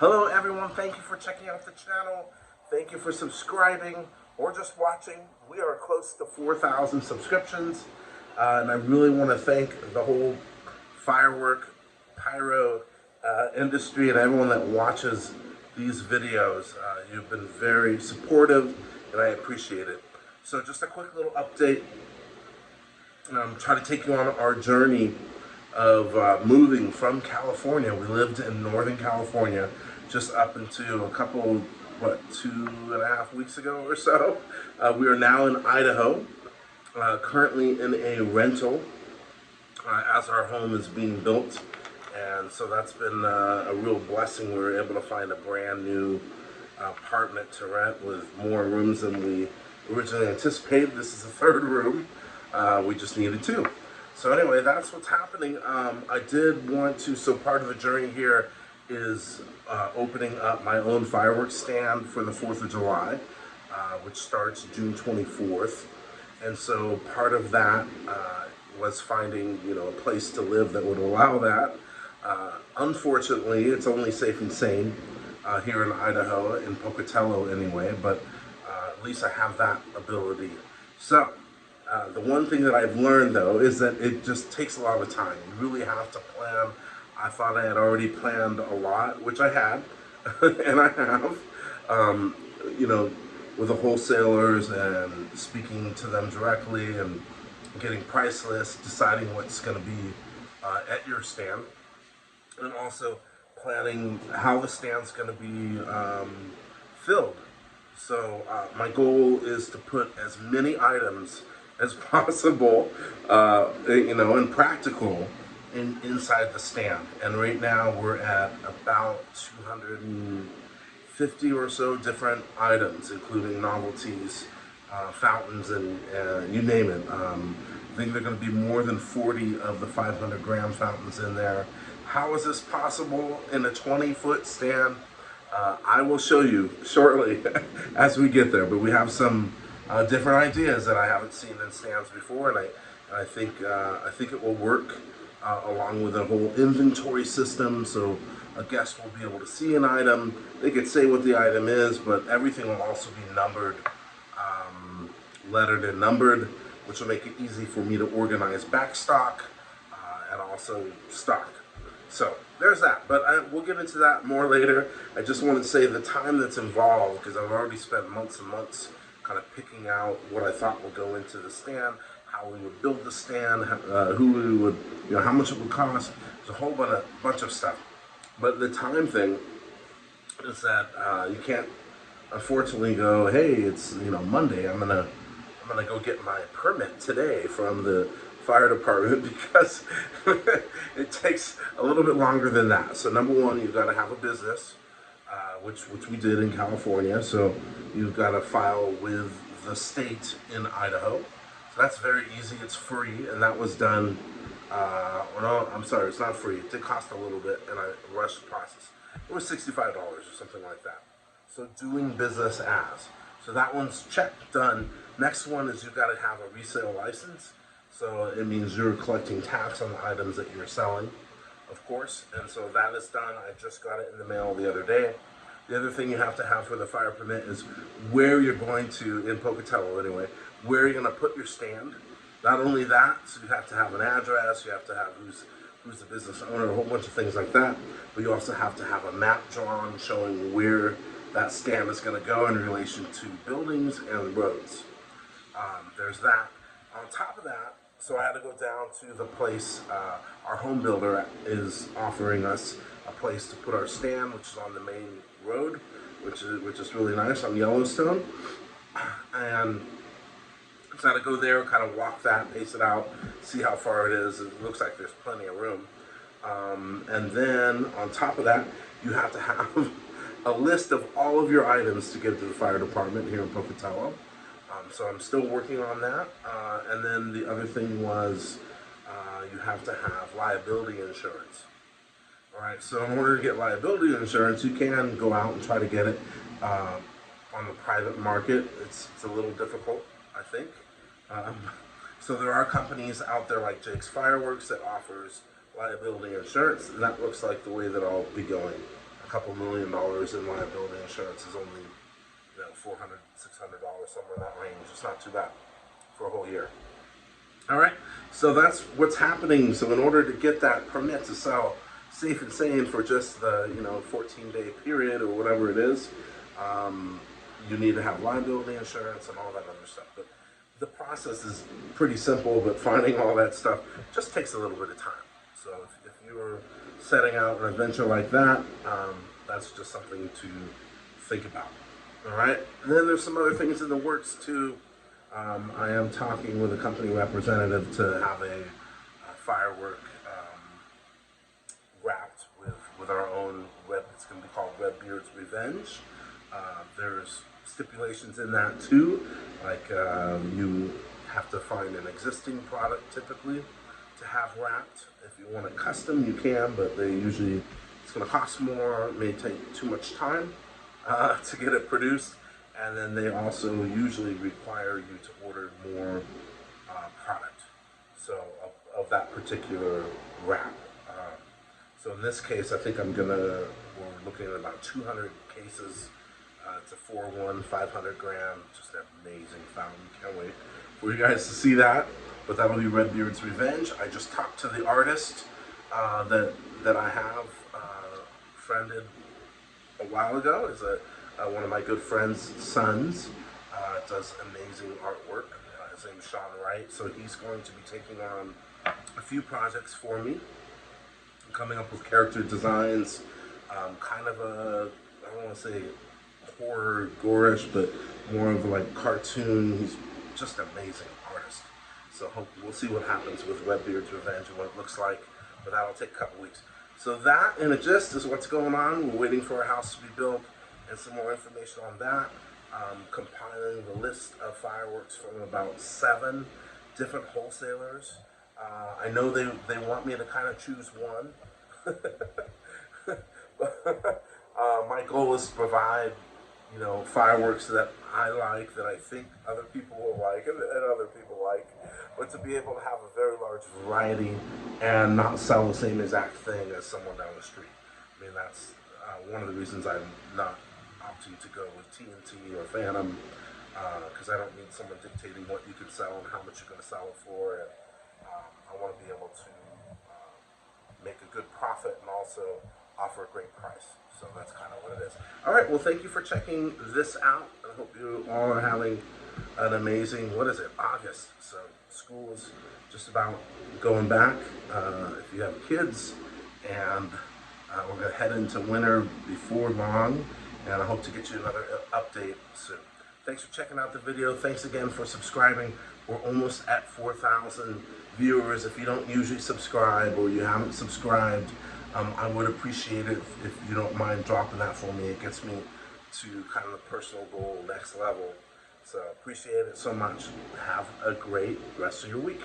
Hello everyone, thank you for checking out the channel. Thank you for subscribing or just watching. We are close to 4,000 subscriptions. And I really want to thank the whole firework, pyro industry and everyone that watches these videos. You've been very supportive and I appreciate it. So just a quick little update. Try to take you on our journey of moving from California. We lived in Northern California just up until a couple, 2.5 weeks ago or so. We are now in Idaho, currently in a rental as our home is being built. And so that's been a real blessing. We were able to find a brand new apartment to rent with more rooms than we originally anticipated. This is the third room. We just needed two. So anyway, that's what's happening. I did want to, so part of the journey here is opening up my own fireworks stand for the 4th of July, which starts June 24th. And so part of that was finding, a place to live that would allow that. Unfortunately, it's only safe and sane here in Idaho, in Pocatello anyway, but at least I have that ability. So, the one thing that I've learned though is that it just takes a lot of time. You really have to plan. I thought I had already planned a lot, which I had, and I have, with the wholesalers and speaking to them directly and getting price lists, deciding what's going to be at your stand, and also planning how the stand's going to be filled. So my goal is to put as many items as possible, and practical inside the stand. And right now we're at about 250 or so different items, including novelties, fountains, and you name it. I think there are going to be more than 40 of the 500-gram fountains in there. How is this possible in a 20-foot stand? I will show you shortly as we get there, but we have some different ideas that I haven't seen in stands before, and I think it will work along with a whole inventory system. So a guest will be able to see an item. They could say what the item is, but everything will also be numbered, lettered and numbered, which will make it easy for me to organize back stock and also stock. So there's that, but we'll get into that more later. I just wanted to say the time that's involved, because I've already spent months and months kind of picking out what I thought would go into the stand, how we would build the stand, who we would, how much it would cost. There's a whole bunch of stuff. But the time thing is that you can't, unfortunately, go, hey, it's Monday. I'm gonna go get my permit today from the fire department, because it takes a little bit longer than that. So number one, you've got to have a business, which we did in California. So you've got to file with the state in Idaho. So that's very easy. It's free, and that was done. No, I'm sorry, it's not free. It did cost a little bit, and I rushed the process. It was $65 or something like that. So doing business as. So that one's checked, done. Next one is you've got to have a resale license. So it means you're collecting tax on the items that you're selling, of course. And so that is done. I just got it in the mail the other day. The other thing you have to have for the fire permit is where you're going to, in Pocatello anyway, where you're going to put your stand. Not only that, so you have to have an address, you have to have who's the business owner, a whole bunch of things like that. But you also have to have a map drawn showing where that stand is going to go in relation to buildings and roads. There's that. On top of that, so I had to go down to the place, our home builder is offering us a place to put our stand, which is on the main road, which is really nice, on Yellowstone. And so I had to go there, kind of walk that, pace it out, see how far it is. It looks like there's plenty of room. And then on top of that, you have to have a list of all of your items to give to the fire department here in Pocatello. So I'm still working on that. And then the other thing was you have to have liability insurance. All right, so in order to get liability insurance, you can go out and try to get it on the private market. It's a little difficult, I think. So there are companies out there like Jake's Fireworks that offers liability insurance, and that looks like the way that I'll be going. couple $1,000,000 in liability insurance is only, $400, $600, somewhere in that range. It's not too bad for a whole year. All right, so that's what's happening. So in order to get that permit to sell Safe and Sane for just the 14-day period or whatever it is, you need to have liability insurance and all that other stuff. But the process is pretty simple, but finding all that stuff just takes a little bit of time. So if you're setting out an adventure like that, that's just something to think about. All right, and then there's some other things in the works too. I am talking with a company representative to have a firework wrapped with our own red. It's going to be called Redbeard's Revenge. There's stipulations in that too, like you have to find an existing product typically to have wrapped. If you want it custom, you can, but it's going to cost more. It may take too much time to get it produced. And then they also usually require you to order more product, so of that particular wrap. So in this case, I think we're looking at about 200 cases. It's a 4-1, 500 gram, just an amazing fountain. Can't wait for you guys to see that. But that'll be Redbeard's Revenge. I just talked to the artist that I have friended a while ago. Is one of my good friend's sons. Does amazing artwork. His name is Sean Wright. So he's going to be taking on a few projects for me, coming up with character designs, kind of I don't want to say horror, gorish, but more of like cartoon. He's just an amazing artist. So we'll see what happens with Redbeard's Revenge and what it looks like, but that'll take a couple weeks. So that, in a gist, is what's going on. We're waiting for our house to be built and some more information on that. Compiling the list of fireworks from about 7 different wholesalers. I know they want me to kind of choose one. My goal is to provide, fireworks that I like, that I think other people will like, and other people like, but to be able to have a very large variety and not sell the same exact thing as someone down the street. I mean, that's one of the reasons I'm not opting to go with TNT or Phantom, because I don't need someone dictating what you can sell and how much you're going to sell it for. And I want to be able to make a good profit and also offer a great price. So that's kind of what it is. All right, well, thank you for checking this out. I hope you all are having an amazing, August. So school is just about going back. If you have kids, and we're going to head into winter before long, and I hope to get you another update soon. Thanks for checking out the video. Thanks again for subscribing. We're almost at 4,000 viewers. If you don't usually subscribe or you haven't subscribed, I would appreciate it if you don't mind dropping that for me. It gets me to kind of the personal goal, next level. So appreciate it so much. Have a great rest of your week.